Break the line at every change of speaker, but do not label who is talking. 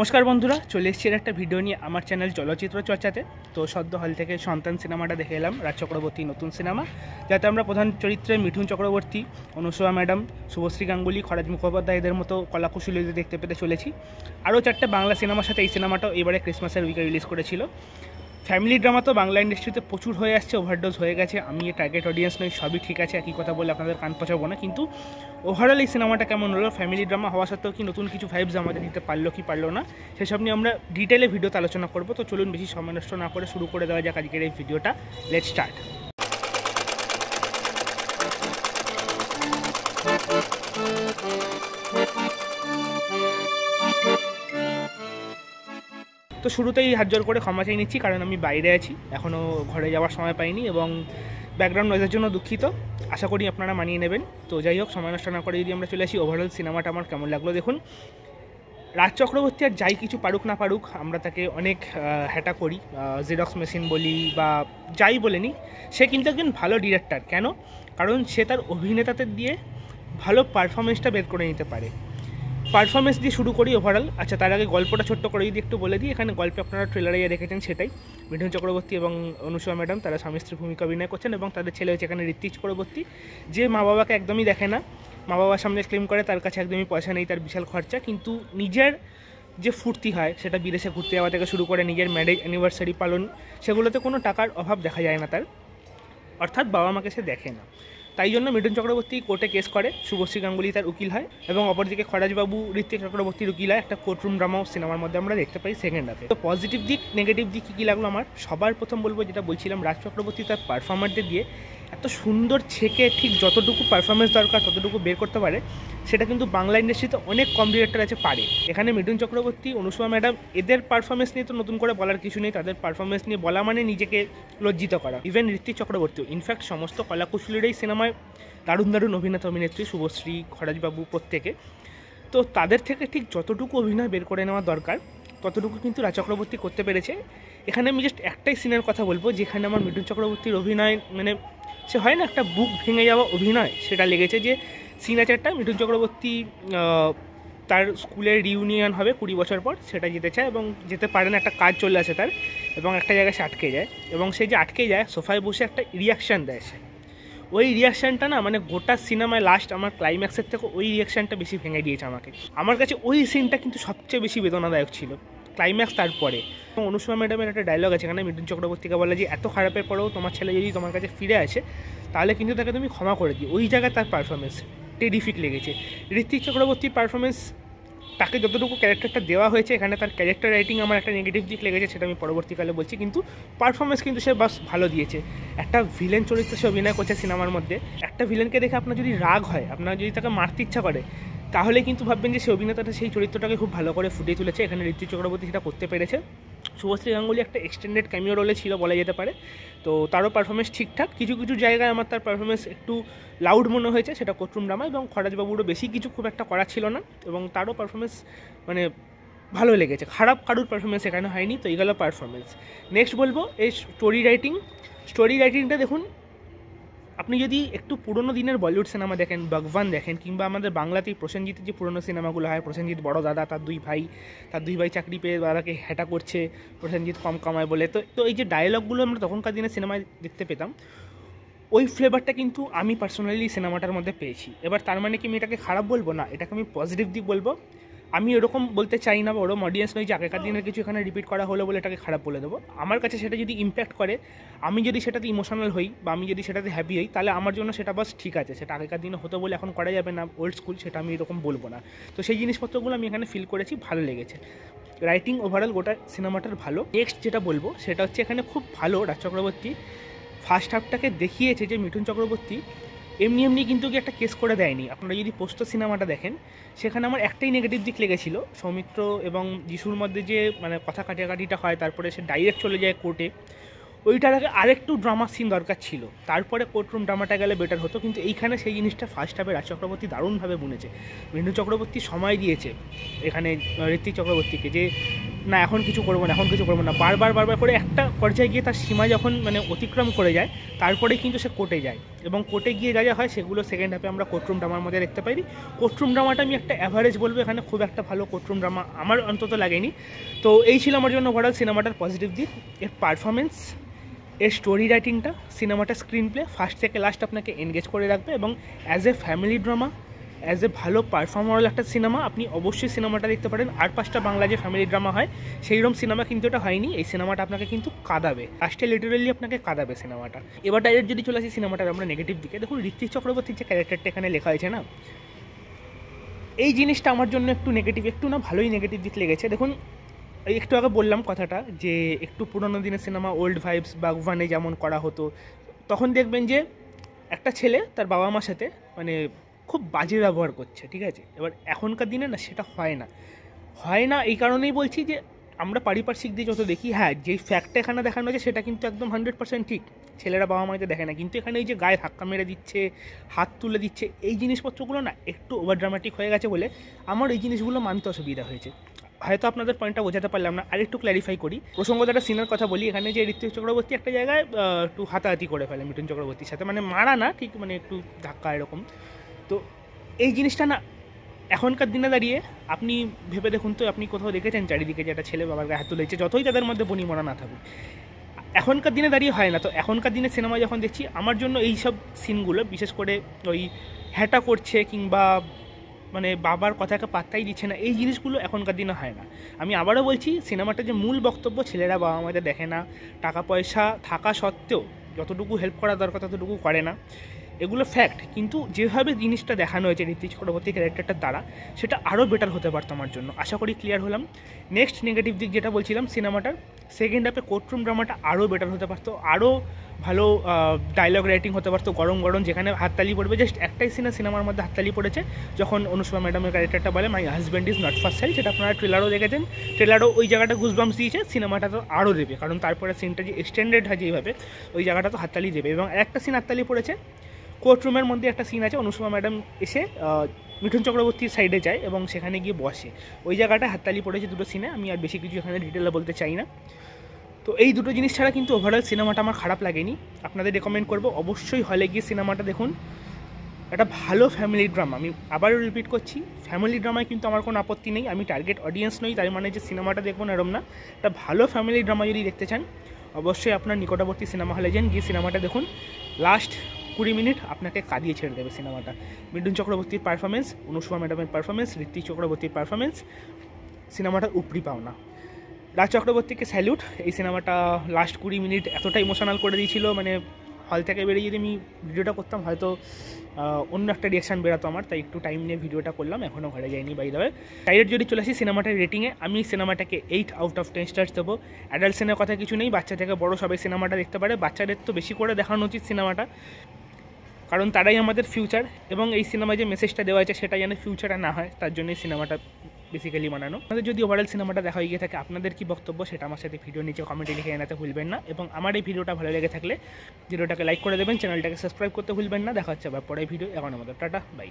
নমস্কার বন্ধুরা, চলে এসেছি একটা ভিডিও নিয়ে আমার চ্যানেল চলচ্চিত্র চর্চাতে। তো সদ্য হল থেকে সন্তান সিনেমাটা দেখে এলাম, রাজ চক্রবর্তী নতুন সিনেমা, যাতে আমরা প্রধান চরিত্রে মিঠুন চক্রবর্তী, অনুসয়া ম্যাডাম, শুভশ্রী গাঙ্গুলি, খরাজ মুখোপাধ্যায় এদের মতো কলাকুশলীদের দেখতে পেতে চলেছি। আরও চারটে বাংলা সিনেমার সাথে এই সিনেমাটাও এবারে ক্রিসমাসের উইকে রিলিজ করেছিল। ফ্যামিলি ড্রামা তো বাংলা ইন্ডাস্ট্রিতে প্রচুর হয়ে আসছে, ওভারডোজ হয়ে গেছে। আমি টার্গেট অডিয়েন্স নই, সবই ঠিক আছে, একই কথা বলে আপনাদের কান পচাবো না। কিন্তু ওভারঅল এই সিনেমাটা কেমন হলো, ফ্যামিলি ড্রামা হওয়া সত্ত্বেও কি নতুন কিছু ভাইবস আমাদের দিতে পারলো কি পারলো না, সেসব নিয়ে আমরা ডিটেলে ভিডিওতে আলোচনা করবো। তো চলুন বেশি সময় নষ্ট না করে শুরু করে দেওয়া যাক আজকের এই ভিডিওটা। Let's start. তো শুরুতেই হাত জোর করে ক্ষমা চেয়ে নিচ্ছি, কারণ আমি বাইরে আছি, এখনও ঘরে যাওয়ার সময় পাইনি এবং ব্যাকগ্রাউন্ড নয়েজের জন্য দুঃখিত। আশা করি আপনারা মানিয়ে নেবেন। তো যাই হোক, সময় নষ্ট না করে যদি আমরা চলে আসি, ওভারঅল সিনেমাটা আমার কেমন লাগলো দেখুন। রাজ চক্রবর্তী আর যাই কিছু পারুক না পারুক, আমরা তাকে অনেক হ্যাটা করি, জেরক্স মেশিন বলি বা যাই বলে নিই, সে কিন্তু একজন ভালো ডিরেক্টর। কেন? কারণ সে তার অভিনেতাদের দিয়ে ভালো পারফরমেন্সটা বের করে নিতে পারে। পারফরমেন্স দিয়ে শুরু করি ওভারঅল। আচ্ছা, তার আগে গল্পটা ছোট্ট করে যদি একটু বলে দিই। এখানে গল্পে আপনারা ট্রেলারে দেখেছেন সেটাই, মিঠুন চক্রবর্তী এবং অনুসয়া ম্যাডাম তারা স্বামী স্ত্রী ভূমিকা অভিনয় করছেন এবং তাদের ছেলে হচ্ছে এখানে ঋত্বিক চক্রবর্তী, যে মা বাবাকে একদমই দেখে না, মা বাবার সামনে ক্লেম করে তার কাছে একদমই পয়সা নেই, তার বিশাল খরচা, কিন্তু নিজের যে ফুর্তি হয় সেটা বিদেশে ঘুরতে যাওয়া থেকে শুরু করে নিজের ম্যারেজ অ্যানিভার্সারি পালন, সেগুলোতে কোনো টাকার অভাব দেখা যায় না তার, অর্থাৎ বাবা মাকে সে দেখে না। তাই জন্য মিঠুন চক্রবর্তী কোর্টে কেস করে, শুভশ্রী গাঙ্গুলি তার উকিল হয় এবং অপরদিকে খরাজবাবু ঋত্বিক চক্রবর্তীর উকিল হয়। একটা কোর্টরুম ড্রামাও সিনেমার মধ্যে আমরা দেখতে পাই সেকেন্ড হাফে। তো পজিটিভ দিক নেগেটিভ দিক কী লাগলো আমার, সবার প্রথম বলবো যেটা বলছিলাম, রাজ চক্রবর্তী তার পারফর্মারদের দিয়ে এত সুন্দর ছেকে ঠিক যতটুকু পারফরমেন্স দরকার ততটুকু বের করতে পারে, সেটা কিন্তু বাংলা ইন্ডাস্ট্রিতে অনেক কম ডিরেক্টর আছে পারে। এখানে মিঠুন চক্রবর্তী, অনুসয়া ম্যাডাম, এদের পারফরমেন্স নিয়ে তো নতুন করে বলার কিছু নেই, তাদের পারফরমেন্স নিয়ে বলা মানে নিজেকে লজ্জিত করা। ইভেন ঋত্বিক চক্রবর্তীও, ইনফ্যাক্ট সমস্ত কলাকুশলীরাই সিনেমায় দারুণ দারুণ অভিনেতা অভিনেত্রী, শুভশ্রী, খরাজবাবু প্রত্যেকে। তো তাদের থেকে ঠিক যতটুকু অভিনয় বের করে নেওয়া দরকার ততটুকু কিন্তু রাজ চক্রবর্তী করতে পেরেছে। এখানে আমি জাস্ট একটাই সিনের কথা বলবো যেখানে আমার মিঠুন চক্রবর্তীর অভিনয়, মানে সে হয় না একটা বুক ভেঙে যাওয়া অভিনয়, সেটা লেগেছে। যে সিন আছে একটা, মিঠুন চক্রবর্তী তার স্কুলের রিউনিয়ন হবে 20 বছর পর, সেটা যেতে চায় এবং যেতে পারে না, একটা কাজ চলে আসে তার, এবং একটা জায়গায় সে আটকে যায় এবং সে যে আটকে যায় সোফায় বসে একটা রিয়াকশান দেয় সে। ওই রিয়াকশানটা না, মানে গোটা সিনেমায় লাস্ট আমার ক্লাইম্যাক্সের থেকে ওই রিয়াকশানটা বেশি ভেঙে দিয়েছে আমাকে। আমার কাছে ওই সিনটা কিন্তু সবচেয়ে বেশি বেদনাদায়ক ছিল, ক্লাইম্যাক্স তারপরে। এবং অনুসয়া ম্যাডামের একটা ডায়লগ আছে এখানে, মিঠুন চক্রবর্তীকে বলে যে এত খারাপের পরেও তোমার ছেলে যদি তোমার কাছে ফিরে আসে তাহলে কিন্তু তাকে তুমি ক্ষমা করে দিও। ওই জায়গায় তার পারফরমেন্স টেরিফিক লেগেছে। ঋত্বিক চক্রবর্তীর পারফরমেন্স, তাকে যতটুকু ক্যারেক্টারটা দেওয়া হয়েছে এখানে, তার ক্যারেক্টার রাইটিং আমার একটা নেগেটিভ দিক লেগেছে, সেটা আমি পরবর্তীকালে বলছি, কিন্তু পারফরমেন্স কিন্তু সে বাস ভালো দিয়েছে। একটা ভিলেন চরিত্রে সে অভিনয় করছে সিনেমার মধ্যে। একটা ভিলেনকে দেখে আপনার যদি রাগ হয়, আপনার যদি তাকে মারতে ইচ্ছা করে, তাহলে কিন্তু ভাববেন যে সে অভিনেতাটা সেই চরিত্রটাকে খুব ভালো করে ফুটিয়ে তুলেছে। এখানে ঋত্বিক চক্রবর্তী সেটা করতে পেরেছে। শুভশ্রী গাঙ্গুলি একটা এক্সটেন্ডেড ক্যামিও রোলে ছিল বলা যেতে পারে, তো তারও পারফরমেন্স ঠিকঠাক। কিছু কিছু জায়গায় আমার তার পারফরমেন্স একটু লাউড মনে হয়েছে, সেটা কোর্টরুম ড্রামা, এবং খরাজবাবুরও বেশি কিছু খুব একটা করা ছিল না এবং তারও পারফরমেন্স মানে ভালো লেগেছে। খারাপ কারুর পারফরমেন্স এখানে হয়নি। তো এইগুলো পারফরমেন্স। নেক্সট বলবো এই স্টোরি রাইটিংটা দেখুন। আপনি যদি একটু পুরোনো দিনের বলিউড সিনেমা দেখেন, ভগবান দেখেন, কিংবা আমাদের বাংলাতেই প্রসেনজিতের যে পুরোনো সিনেমাগুলো হয়, প্রসেনজিৎ বড় দাদা, তার দুই ভাই চাকরি পেয়ে দাদাকে হ্যাটা করছে, প্রসেনজিৎ কম কামায় বলে, তো এই যে ডায়লগগুলো আমরা তখনকার দিনে সিনেমায় দেখতে পেতাম, ওই ফ্লেভারটা কিন্তু আমি পার্সোনালি সিনেমাটার মধ্যে পেয়েছি। এবার তার মানে কি আমি এটাকে খারাপ বলবো না, এটাকে আমি পজিটিভ দিক বলবো। আমি এরকম বলতে চাই না বা ওরকম অডিয়েন্স নয় যে আগেকার দিনের কিছু এখানে রিপিট করা হলো বলে এটাকে খারাপ বলে দেবো। আমার কাছে সেটা যদি ইম্প্যাক্ট করে, আমি যদি সেটাতে ইমোশনাল হই বা আমি যদি সেটাতে হ্যাপি হই, তাহলে আমার জন্য সেটা বাস ঠিক আছে। সেটা আগেকার দিনে হতো বলে এখন করা যাবে না, ওল্ড স্কুল, সেটা আমি এরকম বলবো না। তো সেই জিনিসপত্রগুলো আমি এখানে ফিল করেছি, ভালো লেগেছে। রাইটিং ওভারঅল গোটা সিনেমাটার ভালো। নেক্সট যেটা বলবো সেটা হচ্ছে এখানে খুব ভালো রাজ চক্রবর্তী ফার্স্ট হাফটাকে দেখিয়েছে যে মিঠুন চক্রবর্তী এমনি কিন্তু কি একটা কেস করে দেয়নি। আপনারা যদি পোস্ত সিনেমাটা দেখেন, সেখানে আমার একটাই নেগেটিভ দিক লেগেছিল, সৌমিত্র এবং যিশুর মধ্যে যে মানে কথা কাটাকাটিটা হয়, তারপরে সে ডাইরেক্ট চলে যায় কোর্টে, ওইটার আগে আরেকটু ড্রামা সিন দরকার ছিল, তারপরে কোর্টরুম ড্রামাটা গেলে বেটার হতো। কিন্তু এইখানে সেই জিনিসটা ফার্স্ট হাফে রাজ চক্রবর্তী দারুণভাবে বুনেছে। মিঠুন চক্রবর্তী সময় দিয়েছে এখানে ঋত্বিক চক্রবর্তীকে, যে না এখন কিছু করবো না, এখন কিছু করবো না, বারবার বারবার করে একটা পর্যায়ে গিয়ে তার সীমা যখন মানে অতিক্রম করে যায় তারপরেই কিন্তু সে কোর্টে যায়, এবং কোর্টে গিয়ে যা যা হয় সেগুলো সেকেন্ড হাফে আমরা কোর্টরুম ড্রামার মধ্যে দেখতে পাই। কোর্টরুম ড্রামাটা আমি একটা অ্যাভারেজ বলবো, এখানে খুব একটা ভালো কোর্টরুম ড্রামা আমার অন্তত লাগেনি। তো এই ছিল আমার জন্য ওভারঅল সিনেমাটার পজিটিভ দিক, এর পারফরমেন্স, এর স্টোরি রাইটিংটা, সিনেমাটার স্ক্রিন প্লে ফার্স্ট থেকে লাস্ট আপনাকে এনগেজ করে রাখবে, এবং as a family drama, as a ভালো পারফর্মার একটা সিনেমা আপনি অবশ্যই সিনেমাটা দেখতে পারেন। আর 5টা বাংলা যে ফ্যামিলি ড্রামা হয় সেইরকম সিনেমা কিন্তু এটা হয়নি, এই সিনেমাটা আপনাকে কিন্তু কাঁদাবে, লাস্টে লিটারেলি আপনাকে কাঁদাবে সিনেমাটা। এবার ডাইরেক্ট যদি চলে আসি সিনেমাটার আমরা নেগেটিভ দিকে, দেখুন ঋত্বিক চক্রবর্তীর যে ক্যারেক্টারটা এখানে লেখা হয়েছে না, এই জিনিসটা আমার জন্য একটু নেগেটিভ, একটু না ভালোই নেগেটিভ দিক লেগেছে। দেখুন একটু আগে বললাম কথাটা যে একটু পুরোনো দিনের সিনেমা ওল্ড ভাইবস বা ওয়ানে যেমন করা হতো, তখন দেখবেন যে একটা ছেলে তার বাবা মার সাথে মানে খুব বাজে ব্যবহার করছে, ঠিক আছে। এবার এখনকার দিনে না সেটা হয় না, এই কারণেই বলছি যে আমরা পারিপার্শ্বিক দিয়ে যত দেখি, হ্যাঁ যেই ফ্যাক্টটা এখানে দেখানো হয়েছে সেটা কিন্তু একদম 100% ঠিক, ছেলেরা বাবা মাকে দেখে না, কিন্তু এখানে এই যে গায়ে ধাক্কা মেরে দিচ্ছে, হাত তুলে দিচ্ছে, এই জিনিসপত্রগুলো না একটু ওভার ড্রামাটিক হয়ে গেছে বলে আমার এই জিনিসগুলো মানতে অসুবিধা হয়েছে। হয়তো আপনাদের পয়েন্টটা বোঝাতে পারলাম না, আর একটু ক্ল্যারিফাই করি। প্রসঙ্গত একটা সিনের কথা বলি, এখানে যে ঋত্বিক চক্রবর্তী একটা জায়গায় একটু হাতাহাতি করে ফেলে মিঠুন চক্রবর্তীর সাথে, মানে মারা না ঠিক, মানে একটু ধাক্কা এরকম। তো এই জিনিসটা না এখনকার দিনে দাঁড়িয়ে আপনি ভেবে দেখুন তো, আপনি কোথাও দেখেছেন চারিদিকে যে একটা ছেলে বাবার গায়ে হাত তুলেছে, যতই তাদের মধ্যে বনিমনা না থাকুক, এখনকার দিনে দাঁড়িয়ে হয় না। তো এখনকার দিনে সিনেমা যখন দেখছি, আমার জন্য এই সব সিনগুলো বিশেষ করে ওই হ্যাটা করছে কিংবা মানে বাবার কথাকে পাত্তাই দিচ্ছে না, এই জিনিসগুলো এখনকার দিনে হয় না। আমি আবারও বলছি, সিনেমাটা যে মূল বক্তব্য ছেলেরা বাবা মাদের দেখে না, টাকা পয়সা থাকা সত্ত্বেও যতটুকু হেল্প করা দরকার ততটুকু করে না, এগুলো ফ্যাক্ট। কিন্তু যেভাবে জিনিসটা দেখানো হয়েছে ঋত্বিক চক্রবর্তী ক্যারেক্টারটার দ্বারা, সেটা আরও বেটার হতে পারতো আমার জন্য। আশা করি ক্লিয়ার হলাম। নেক্সট নেগেটিভ দিক যেটা বলছিলাম, সিনেমাটার সেকেন্ড হাফে কোর্টরুম ড্রামাটা আরও বেটার হতে পারতো, আরও ভালো ডায়লগ রাইটিং হতে পারতো, গরম গরম, যেখানে হাততালি পড়বে। জাস্ট একটাই সিনেমার মধ্যে হাততালি পড়েছে যখন অনুষ্মা ম্যাডামের ক্যারেক্টারটা বলে my husband is not for sale, সেটা আপনারা ট্রেলারও দেখেছেন, ট্রেলারও ওই জায়গাটা গুজবাম্পস দিয়েছে, সিনেমাটা তো আরও দেবে, কারণ তারপরে সিনটা যে এক্সটেন্ডেড হয় যেভাবে, ওই জায়গাটা তো হাততালি দেবে। এবং একটা সিন হাততালি পড়েছে, কোর্টরুমের মধ্যে একটা সিন আছে, অনুষ্মা ম্যাডাম এসে মিঠুন চক্রবর্তীর সাইডে যায় এবং সেখানে গিয়ে বসে, ওই জায়গাটায় হাততালি পড়েছে দুটো সিনে। আমি আর বেশি কিছু এখানে ডিটেলে বলতে চাই না। তো এই দুটো জিনিস ছাড়া কিন্তু ওভারঅল সিনেমাটা আমার খারাপ লাগেনি। আপনাদের রেকমেন্ড করবো অবশ্যই হলে গিয়ে সিনেমাটা দেখুন, একটা ভালো ফ্যামিলি ড্রামা। আমি আবারও রিপিট করছি, ফ্যামিলি ড্রামায় কিন্তু আমার কোনো আপত্তি নেই, আমি টার্গেট অডিয়েন্স নই, তাই মানে যে সিনেমাটা দেখবো না এরম না। একটা ভালো ফ্যামিলি ড্রামা যদি দেখতে চান, অবশ্যই আপনার নিকটবর্তী সিনেমা হলে যান, গিয়ে সিনেমাটা দেখুন। লাস্ট 20 মিনিট আপনাকে কাঁদিয়ে ছেড়ে দেবে সিনেমাটা। মিঠুন চক্রবর্তীর পারফরমেন্স, অনুষ্মা ম্যাডামের পারফরমেন্স, ঋত্বিক চক্রবর্তীর পারফরমেন্স, সিনেমাটার উপরি পাওনা। রাজ চক্রবর্তীকে স্যালিউট, এই সিনেমাটা লাস্ট 20 মিনিট এতটা ইমোশনাল করে দিয়েছিল, মানে হল থেকে বেরিয়ে যদি আমি ভিডিওটা করতাম হয়তো অন্য একটা রিয়াকশান বেরোতো আমার, তাই একটু টাইম নিয়ে ভিডিওটা করলাম, এখনও ঘরে যাইনি বাই দ্য ওয়ে। ডাইরেক্ট যদি চলে আসি সিনেমাটার রেটিংয়ে, আমি সিনেমাটাকে 8 আউট অফ 10 স্টার্স দেবো। অ্যাডাল্ট সিনের কথা কিছু নেই, বাচ্চা থেকে বড় সবাই সিনেমাটা দেখতে পারে। বাচ্চাদের তো বেশি করে দেখানো উচিত সিনেমাটা, কারণ তারাই আমাদের ফিউচার, এবং এই সিনেমায় যে মেসেজটা দেওয়া আছে সেটা যেন ফিউচারে না হয়, তার জন্যই সিনেমাটা বেসিক্যালি বানানো। আপনাদের যদি ওভারঅল সিনেমাটা দেখা হয়ে গিয়ে থাকে, আপনাদের কি বক্তব্য সেটা আমার সাথে ভিডিও নিচে কমেন্টে লিখে জানাতে ভুলবেন না। এবং আমার এই ভিডিওটা ভালো লেগে থাকলে ভিডিওটাকে লাইক করে দেবেন, চ্যানেলটাকে সাবস্ক্রাইব করতে ভুলবেন না। দেখা হচ্ছে আবার পরে ভিডিও, এখন আমাদের টাটা বাই।